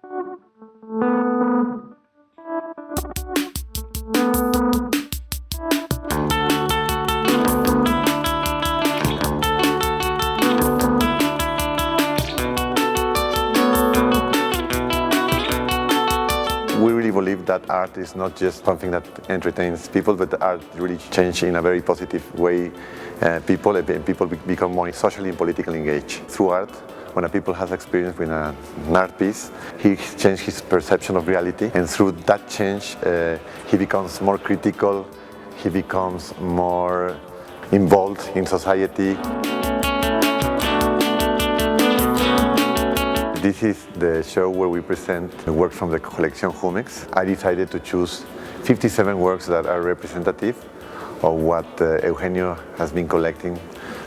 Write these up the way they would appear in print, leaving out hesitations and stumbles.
We really believe that art is not just something that entertains people, but art really changes in a very positive way people, and people become more socially and politically engaged. Through art, when a people has experience with an art piece, he changes his perception of reality, and through that change, he becomes more critical, he becomes more involved in society. This is the show where we present works from the collection Jumex. I decided to choose 57 works that are representative of what Eugenio has been collecting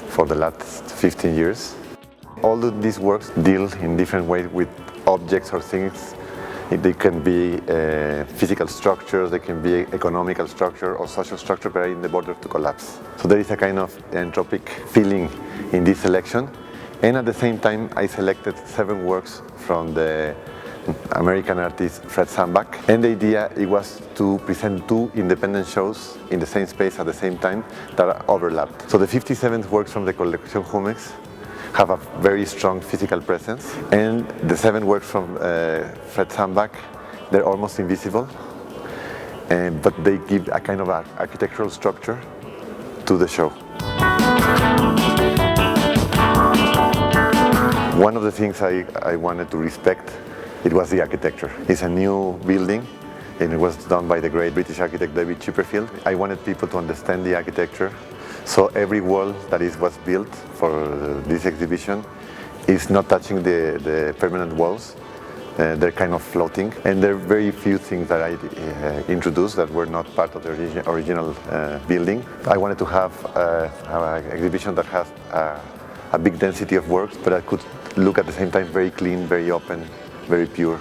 for the last 15 years. All of these works deal in different ways with objects or things. They can be physical structures, they can be economical structure or social structure, but are in the border to collapse. So there is a kind of entropic feeling in this selection. And at the same time, I selected 7 works from the American artist Fred Sandback. And the idea it was to present 2 independent shows in the same space at the same time that are overlapped. So the 57 works from the collection Jumex have a very strong physical presence. And the 7 works from Fred Sandback, they're almost invisible, but they give a kind of architectural structure to the show. One of the things I wanted to respect, it was the architecture. It's a new building, and it was done by the great British architect David Chipperfield. I wanted people to understand the architecture, so every wall that was built for this exhibition is not touching the permanent walls. They're kind of floating, and there are very few things that I introduced that were not part of the original building. I wanted to have an exhibition that has a big density of works, but I could look at the same time very clean, very open, very pure.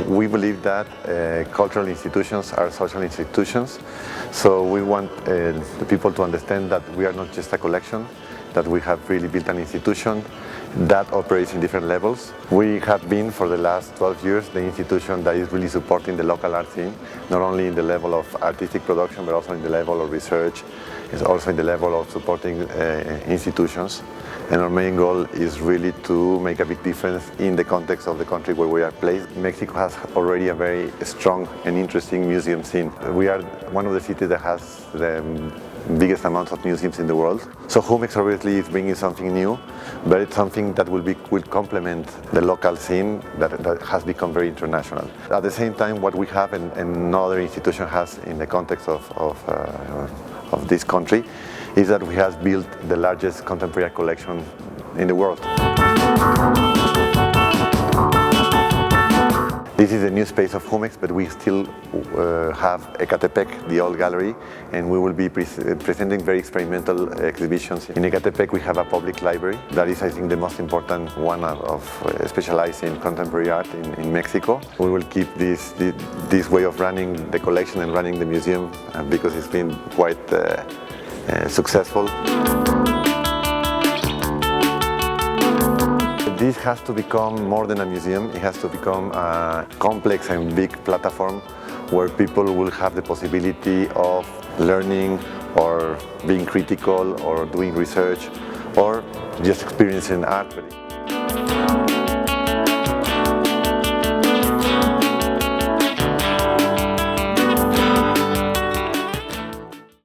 We believe that cultural institutions are social institutions, so we want the people to understand that we are not just a collection, that we have really built an institution that operates in different levels. We have been, for the last 12 years, the institution that is really supporting the local art scene, not only in the level of artistic production, but also in the level of research, it's also in the level of supporting institutions. And our main goal is really to make a big difference in the context of the country where we are placed. Mexico has already a very strong and interesting museum scene. We are one of the cities that has the biggest amount of museums in the world. So Jumex obviously is bringing something new, but it's something that will complement the local scene that has become very international. At the same time, what we have and no other institution has in the context of this country is that we have built the largest contemporary collection in the world. This is a new space of Jumex, but we still have Ecatepec, the old gallery, and we will be presenting very experimental exhibitions. In Ecatepec we have a public library that is, I think, the most important one of specialized in contemporary art in Mexico. We will keep this way of running the collection and running the museum because it's been quite successful. This has to become more than a museum. It has to become a complex and big platform where people will have the possibility of learning or being critical or doing research or just experiencing art.